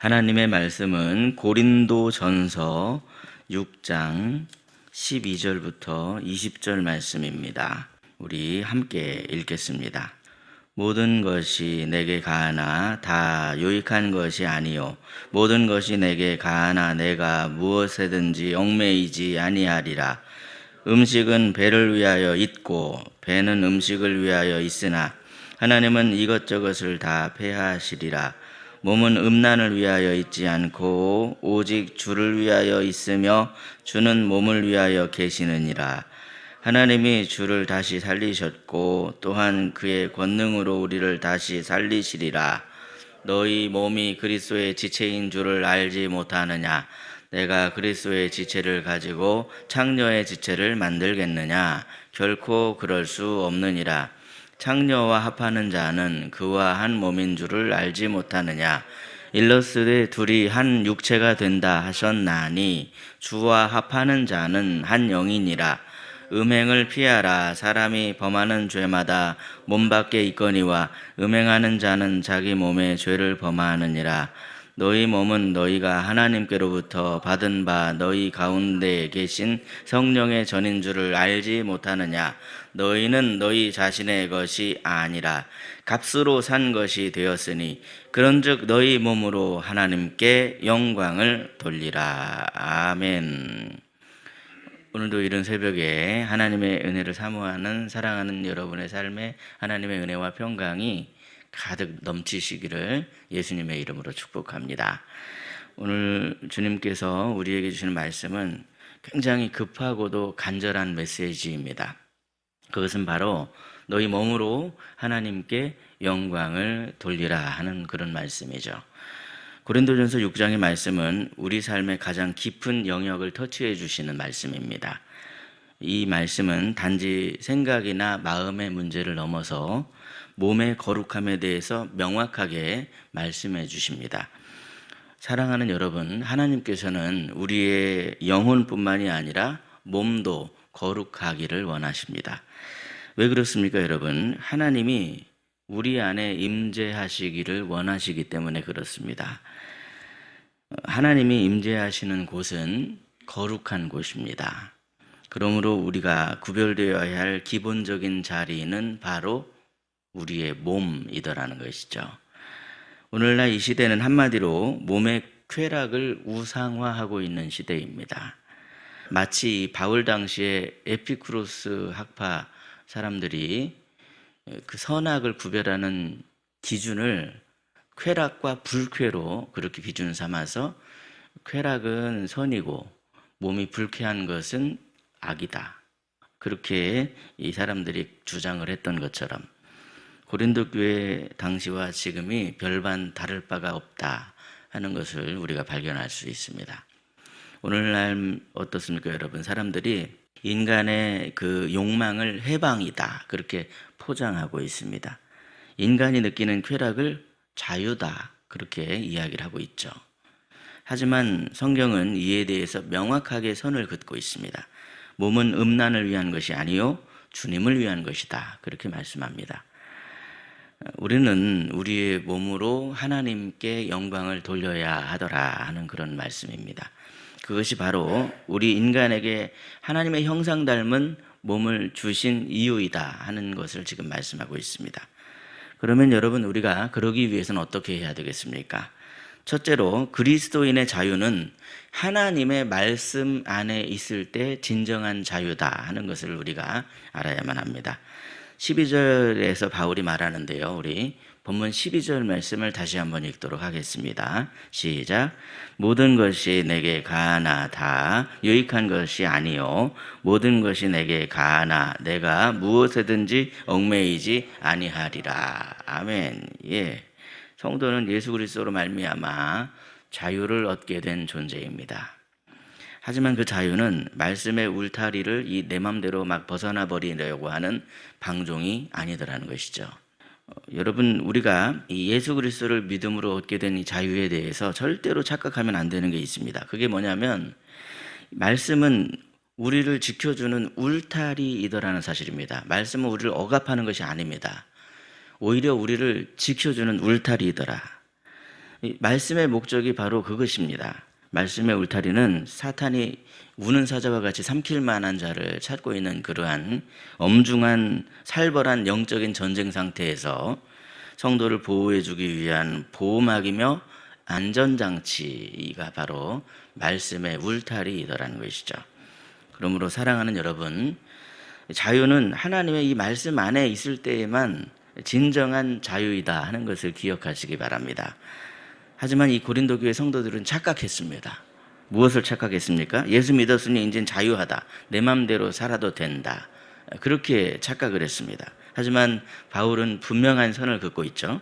하나님의 말씀은 고린도전서 6장 12절부터 20절 말씀입니다. 우리 함께 읽겠습니다. 모든 것이 내게 가하나 다 유익한 것이 아니요 모든 것이 내게 가하나 내가 무엇에든지 얽매이지 아니하리라. 음식은 배를 위하여 있고 배는 음식을 위하여 있으나 하나님은 이것저것을 다 폐하시리라. 몸은 음란을 위하여 있지 않고 오직 주를 위하여 있으며 주는 몸을 위하여 계시느니라. 하나님이 주를 다시 살리셨고 또한 그의 권능으로 우리를 다시 살리시리라. 너희 몸이 그리스도의 지체인 줄을 알지 못하느냐? 내가 그리스도의 지체를 가지고 창녀의 지체를 만들겠느냐? 결코 그럴 수 없느니라. 창녀와 합하는 자는 그와 한 몸인 줄을 알지 못하느냐? 일러스되 둘이 한 육체가 된다 하셨나니 주와 합하는 자는 한 영이니라. 음행을 피하라. 사람이 범하는 죄마다 몸 밖에 있거니와 음행하는 자는 자기 몸에 죄를 범하느니라. 너희 몸은 너희가 하나님께로부터 받은 바 너희 가운데 계신 성령의 전인 줄을 알지 못하느냐? 너희는 너희 자신의 것이 아니라 값으로 산 것이 되었으니 그런즉 너희 몸으로 하나님께 영광을 돌리라. 아멘. 오늘도 이른 새벽에 하나님의 은혜를 사모하는 사랑하는 여러분의 삶에 하나님의 은혜와 평강이 가득 넘치시기를 예수님의 이름으로 축복합니다. 오늘 주님께서 우리에게 주시는 말씀은 굉장히 급하고도 간절한 메시지입니다. 그것은 바로 너희 몸으로 하나님께 영광을 돌리라 하는 그런 말씀이죠. 고린도전서 6장의 말씀은 우리 삶의 가장 깊은 영역을 터치해 주시는 말씀입니다. 이 말씀은 단지 생각이나 마음의 문제를 넘어서 몸의 거룩함에 대해서 명확하게 말씀해 주십니다. 사랑하는 여러분, 하나님께서는 우리의 영혼뿐만이 아니라 몸도 거룩하기를 원하십니다. 왜 그렇습니까, 여러분? 하나님이 우리 안에 임재하시기를 원하시기 때문에 그렇습니다. 하나님이 임재하시는 곳은 거룩한 곳입니다. 그러므로 우리가 구별되어야 할 기본적인 자리는 바로 우리의 몸이더라는 것이죠. 오늘날 이 시대는 한마디로 몸의 쾌락을 우상화하고 있는 시대입니다. 마치 바울 당시에 에피쿠로스 학파 사람들이 그 선악을 구별하는 기준을 쾌락과 불쾌로 그렇게 기준 삼아서 쾌락은 선이고 몸이 불쾌한 것은 악이다. 그렇게 이 사람들이 주장을 했던 것처럼 고린도 교회 당시와 지금이 별반 다를 바가 없다 하는 것을 우리가 발견할 수 있습니다. 오늘날 어떻습니까, 여러분? 사람들이 인간의 그 욕망을 해방이다 그렇게 포장하고 있습니다. 인간이 느끼는 쾌락을 자유다 그렇게 이야기를 하고 있죠. 하지만 성경은 이에 대해서 명확하게 선을 긋고 있습니다. 몸은 음란을 위한 것이 아니요 주님을 위한 것이다 그렇게 말씀합니다. 우리는 우리의 몸으로 하나님께 영광을 돌려야 하더라 하는 그런 말씀입니다. 그것이 바로 우리 인간에게 하나님의 형상 닮은 몸을 주신 이유이다 하는 것을 지금 말씀하고 있습니다. 그러면 여러분, 우리가 그러기 위해서는 어떻게 해야 되겠습니까? 첫째로 그리스도인의 자유는 하나님의 말씀 안에 있을 때 진정한 자유다 하는 것을 우리가 알아야만 합니다. 12절에서 바울이 말하는데요. 우리 본문 12절 말씀을 다시 한번 읽도록 하겠습니다. 시작. 모든 것이 내게 가하나 다 유익한 것이 아니요 모든 것이 내게 가하나 내가 무엇에든지 얽매이지 아니하리라. 아멘. 예. 성도는 예수 그리스도로 말미암아 자유를 얻게 된 존재입니다. 하지만 그 자유는 말씀의 울타리를 내 맘대로 막 벗어나 버리려고 하는 방종이 아니더라는 것이죠. 여러분, 우리가 이 예수 그리스도를 믿음으로 얻게 된 이 자유에 대해서 절대로 착각하면 안 되는 게 있습니다. 그게 뭐냐면 말씀은 우리를 지켜주는 울타리이더라는 사실입니다. 말씀은 우리를 억압하는 것이 아닙니다. 오히려 우리를 지켜주는 울타리이더라. 이 말씀의 목적이 바로 그것입니다. 말씀의 울타리는 사탄이 우는 사자와 같이 삼킬 만한 자를 찾고 있는 그러한 엄중한 살벌한 영적인 전쟁 상태에서 성도를 보호해 주기 위한 보호막이며 안전장치가 바로 말씀의 울타리이더라는 것이죠. 그러므로 사랑하는 여러분, 자유는 하나님의 이 말씀 안에 있을 때에만 진정한 자유이다 하는 것을 기억하시기 바랍니다. 하지만 이 고린도 교회 성도들은 착각했습니다. 무엇을 착각했습니까? 예수 믿었으니 이젠 자유하다. 내 마음대로 살아도 된다. 그렇게 착각을 했습니다. 하지만 바울은 분명한 선을 긋고 있죠.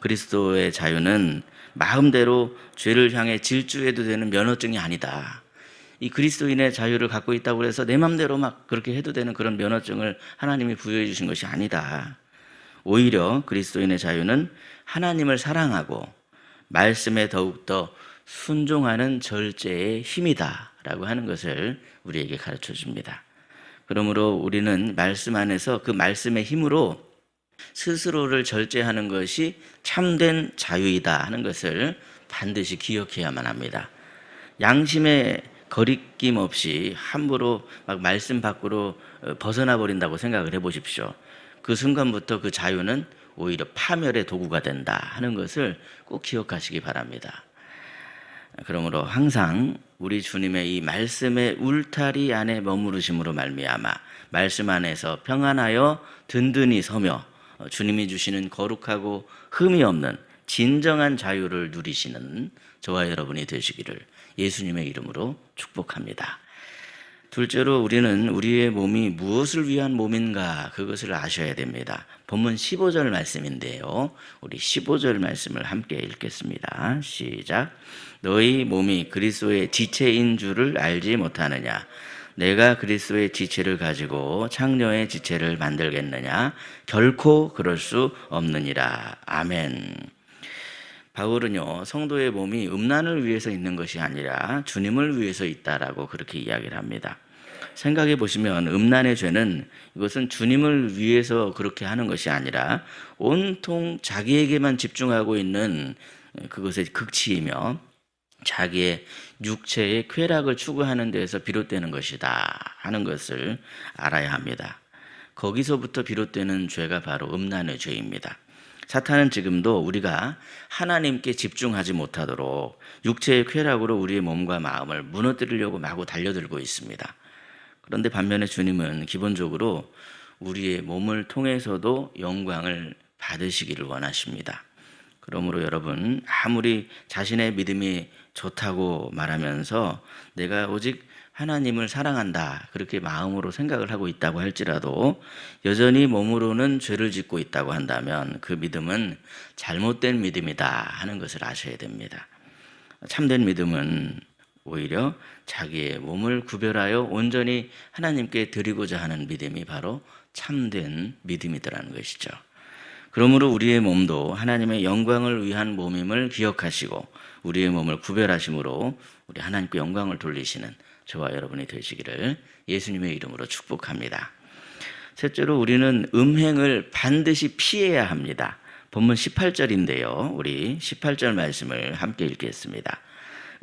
그리스도의 자유는 마음대로 죄를 향해 질주해도 되는 면허증이 아니다. 이 그리스도인의 자유를 갖고 있다고 해서 내 마음대로 막 그렇게 해도 되는 그런 면허증을 하나님이 부여해 주신 것이 아니다. 오히려 그리스도인의 자유는 하나님을 사랑하고 말씀에 더욱더 순종하는 절제의 힘이다라고 하는 것을 우리에게 가르쳐 줍니다. 그러므로 우리는 말씀 안에서 그 말씀의 힘으로 스스로를 절제하는 것이 참된 자유이다 하는 것을 반드시 기억해야만 합니다. 양심에 거리낌 없이 함부로 막 말씀 밖으로 벗어나 버린다고 생각을 해보십시오. 그 순간부터 그 자유는 오히려 파멸의 도구가 된다 하는 것을 꼭 기억하시기 바랍니다. 그러므로 항상 우리 주님의 이 말씀의 울타리 안에 머무르심으로 말미암아 말씀 안에서 평안하여 든든히 서며 주님이 주시는 거룩하고 흠이 없는 진정한 자유를 누리시는 저와 여러분이 되시기를 예수님의 이름으로 축복합니다. 둘째로 우리는 우리의 몸이 무엇을 위한 몸인가 그것을 아셔야 됩니다. 본문 15절 말씀인데요. 우리 15절 말씀을 함께 읽겠습니다. 시작. 너희 몸이 그리스도의 지체인 줄을 알지 못하느냐? 내가 그리스도의 지체를 가지고 창녀의 지체를 만들겠느냐? 결코 그럴 수 없느니라. 아멘. 바울은요, 성도의 몸이 음란을 위해서 있는 것이 아니라 주님을 위해서 있다라고 그렇게 이야기를 합니다. 생각해 보시면 음란의 죄는 이것은 주님을 위해서 그렇게 하는 것이 아니라 온통 자기에게만 집중하고 있는 그것의 극치이며 자기의 육체의 쾌락을 추구하는 데에서 비롯되는 것이다 하는 것을 알아야 합니다. 거기서부터 비롯되는 죄가 바로 음란의 죄입니다. 사탄은 지금도 우리가 하나님께 집중하지 못하도록 육체의 쾌락으로 우리의 몸과 마음을 무너뜨리려고 마구 달려들고 있습니다. 그런데 반면에 주님은 기본적으로 우리의 몸을 통해서도 영광을 받으시기를 원하십니다. 그러므로 여러분, 아무리 자신의 믿음이 좋다고 말하면서 내가 오직 하나님을 사랑한다 그렇게 마음으로 생각을 하고 있다고 할지라도 여전히 몸으로는 죄를 짓고 있다고 한다면 그 믿음은 잘못된 믿음이다 하는 것을 아셔야 됩니다. 참된 믿음은 오히려 자기의 몸을 구별하여 온전히 하나님께 드리고자 하는 믿음이 바로 참된 믿음이더라는 것이죠. 그러므로 우리의 몸도 하나님의 영광을 위한 몸임을 기억하시고 우리의 몸을 구별하심으로 우리 하나님께 영광을 돌리시는 저와 여러분이 되시기를 예수님의 이름으로 축복합니다. 셋째로 우리는 음행을 반드시 피해야 합니다. 본문 18절인데요. 우리 18절 말씀을 함께 읽겠습니다.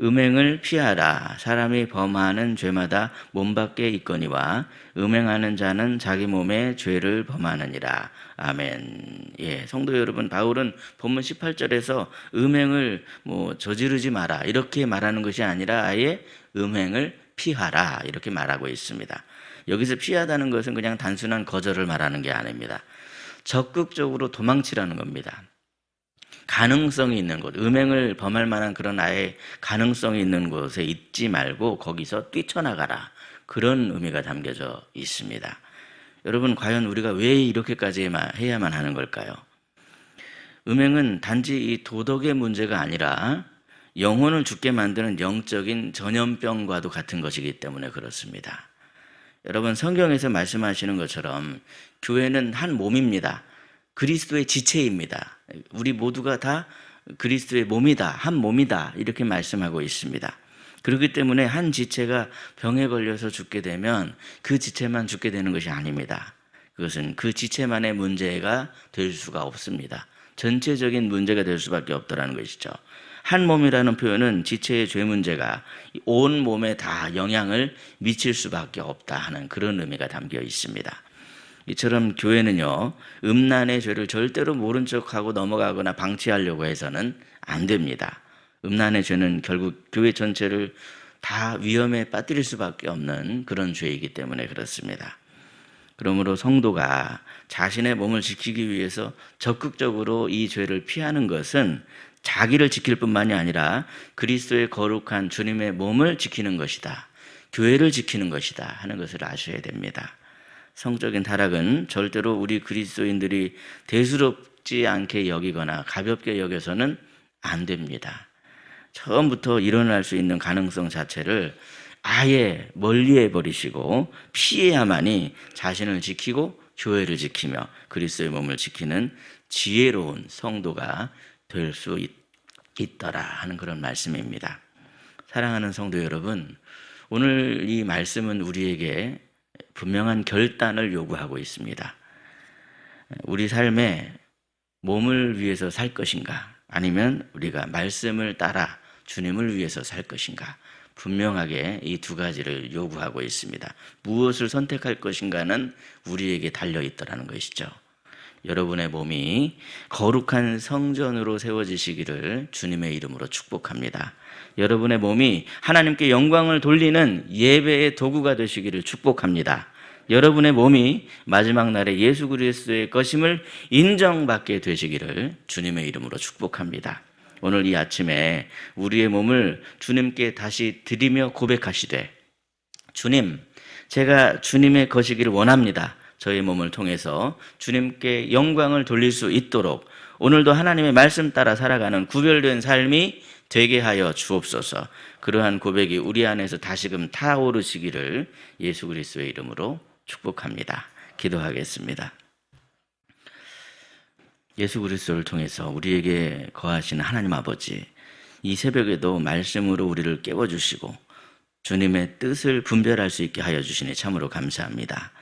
음행을 피하라. 사람이 범하는 죄마다 몸 밖에 있거니와 음행하는 자는 자기 몸에 죄를 범하느니라. 아멘. 예, 성도 여러분, 바울은 본문 18절에서 음행을 저지르지 마라 이렇게 말하는 것이 아니라 아예 음행을 피하라 이렇게 말하고 있습니다. 여기서 피하다는 것은 그냥 단순한 거절을 말하는 게 아닙니다. 적극적으로 도망치라는 겁니다. 가능성이 있는 곳, 음행을 범할 만한 그런 아예 가능성이 있는 곳에 있지 말고 거기서 뛰쳐나가라. 그런 의미가 담겨져 있습니다. 여러분, 과연 우리가 왜 이렇게까지 해야만 하는 걸까요? 음행은 단지 이 도덕의 문제가 아니라 영혼을 죽게 만드는 영적인 전염병과도 같은 것이기 때문에 그렇습니다. 여러분, 성경에서 말씀하시는 것처럼 교회는 한 몸입니다. 그리스도의 지체입니다. 우리 모두가 다 그리스도의 몸이다, 한 몸이다 이렇게 말씀하고 있습니다. 그렇기 때문에 한 지체가 병에 걸려서 죽게 되면 그 지체만 죽게 되는 것이 아닙니다. 그것은 그 지체만의 문제가 될 수가 없습니다. 전체적인 문제가 될 수밖에 없다는 것이죠. 한 몸이라는 표현은 지체의 죄 문제가 온 몸에 다 영향을 미칠 수밖에 없다 하는 그런 의미가 담겨 있습니다. 이처럼 교회는요, 음란의 죄를 절대로 모른 척하고 넘어가거나 방치하려고 해서는 안 됩니다. 음란의 죄는 결국 교회 전체를 다 위험에 빠뜨릴 수밖에 없는 그런 죄이기 때문에 그렇습니다. 그러므로 성도가 자신의 몸을 지키기 위해서 적극적으로 이 죄를 피하는 것은 자기를 지킬 뿐만이 아니라 그리스도의 거룩한 주님의 몸을 지키는 것이다. 교회를 지키는 것이다 하는 것을 아셔야 됩니다. 성적인 타락은 절대로 우리 그리스도인들이 대수롭지 않게 여기거나 가볍게 여겨서는 안 됩니다. 처음부터 일어날 수 있는 가능성 자체를 아예 멀리해 버리시고 피해야만이 자신을 지키고 교회를 지키며 그리스도의 몸을 지키는 지혜로운 성도가 될 수 있더라 하는 그런 말씀입니다. 사랑하는 성도 여러분, 오늘 이 말씀은 우리에게 분명한 결단을 요구하고 있습니다. 우리 삶에 몸을 위해서 살 것인가, 아니면 우리가 말씀을 따라 주님을 위해서 살 것인가, 분명하게 이 두 가지를 요구하고 있습니다. 무엇을 선택할 것인가는 우리에게 달려있더라는 것이죠. 여러분의 몸이 거룩한 성전으로 세워지시기를 주님의 이름으로 축복합니다. 여러분의 몸이 하나님께 영광을 돌리는 예배의 도구가 되시기를 축복합니다. 여러분의 몸이 마지막 날에 예수 그리스도의 것임을 인정받게 되시기를 주님의 이름으로 축복합니다. 오늘 이 아침에 우리의 몸을 주님께 다시 드리며 고백하시되, 주님, 제가 주님의 것이기를 원합니다. 저의 몸을 통해서 주님께 영광을 돌릴 수 있도록 오늘도 하나님의 말씀 따라 살아가는 구별된 삶이 되게 하여 주옵소서. 그러한 고백이 우리 안에서 다시금 타오르시기를 예수 그리스도의 이름으로 축복합니다. 기도하겠습니다. 예수 그리스도를 통해서 우리에게 거하시는 하나님 아버지, 이 새벽에도 말씀으로 우리를 깨워주시고 주님의 뜻을 분별할 수 있게 하여 주시니 참으로 감사합니다.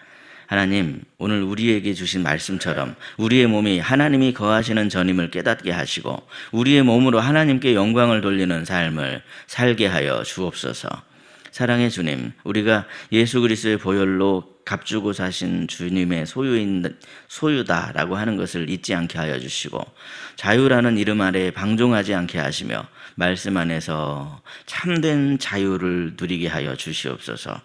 하나님, 오늘 우리에게 주신 말씀처럼 우리의 몸이 하나님이 거하시는 전임을 깨닫게 하시고 우리의 몸으로 하나님께 영광을 돌리는 삶을 살게 하여 주옵소서. 사랑의 주님, 우리가 예수 그리스도의 보혈로 값주고 사신 주님의 소유다라고 하는 것을 잊지 않게 하여 주시고 자유라는 이름 아래 방종하지 않게 하시며 말씀 안에서 참된 자유를 누리게 하여 주시옵소서.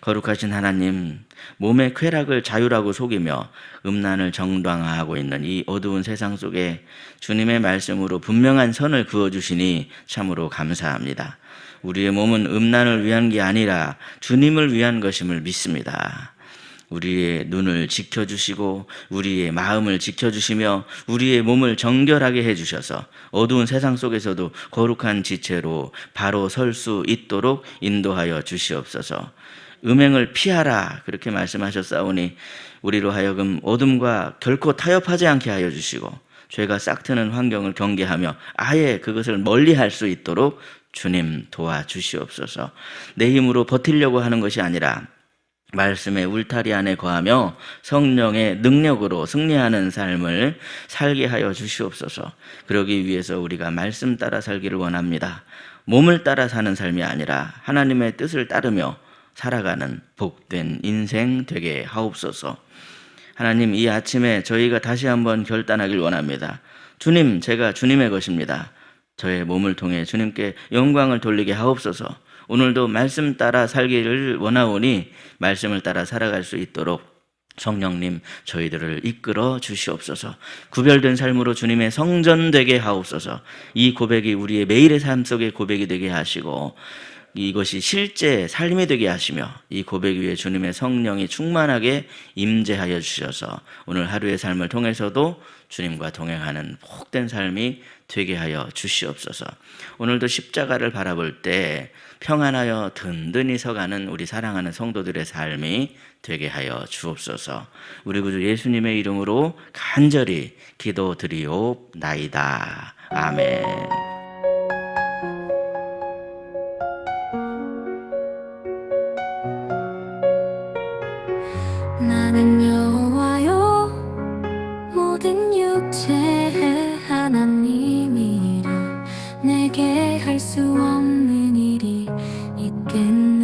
거룩하신 하나님, 몸의 쾌락을 자유라고 속이며 음란을 정당화하고 있는 이 어두운 세상 속에 주님의 말씀으로 분명한 선을 그어주시니 참으로 감사합니다. 우리의 몸은 음란을 위한 게 아니라 주님을 위한 것임을 믿습니다. 우리의 눈을 지켜주시고 우리의 마음을 지켜주시며 우리의 몸을 정결하게 해주셔서 어두운 세상 속에서도 거룩한 지체로 바로 설 수 있도록 인도하여 주시옵소서. 음행을 피하라 그렇게 말씀하셨사오니 우리로 하여금 어둠과 결코 타협하지 않게 하여 주시고 죄가 싹트는 환경을 경계하며 아예 그것을 멀리할 수 있도록 주님 도와주시옵소서. 내 힘으로 버티려고 하는 것이 아니라 말씀의 울타리 안에 거하며 성령의 능력으로 승리하는 삶을 살게 하여 주시옵소서. 그러기 위해서 우리가 말씀 따라 살기를 원합니다. 몸을 따라 사는 삶이 아니라 하나님의 뜻을 따르며 살아가는 복된 인생 되게 하옵소서. 하나님, 이 아침에 저희가 다시 한번 결단하길 원합니다. 주님, 제가 주님의 것입니다. 저의 몸을 통해 주님께 영광을 돌리게 하옵소서. 오늘도 말씀 따라 살기를 원하오니 말씀을 따라 살아갈 수 있도록 성령님 저희들을 이끌어 주시옵소서. 구별된 삶으로 주님의 성전 되게 하옵소서. 이 고백이 우리의 매일의 삶 속의 고백이 되게 하시고 이것이 실제 삶이 되게 하시며 이 고백 위에 주님의 성령이 충만하게 임재하여 주셔서 오늘 하루의 삶을 통해서도 주님과 동행하는 복된 삶이 되게 하여 주시옵소서. 오늘도 십자가를 바라볼 때 평안하여 든든히 서가는 우리 사랑하는 성도들의 삶이 되게 하여 주옵소서. 우리 구주 예수님의 이름으로 간절히 기도드리옵나이다. 아멘. 나는 여호와여 모든 육체의 하나님이라 내게 이해할 수 없는 일이 있겠네.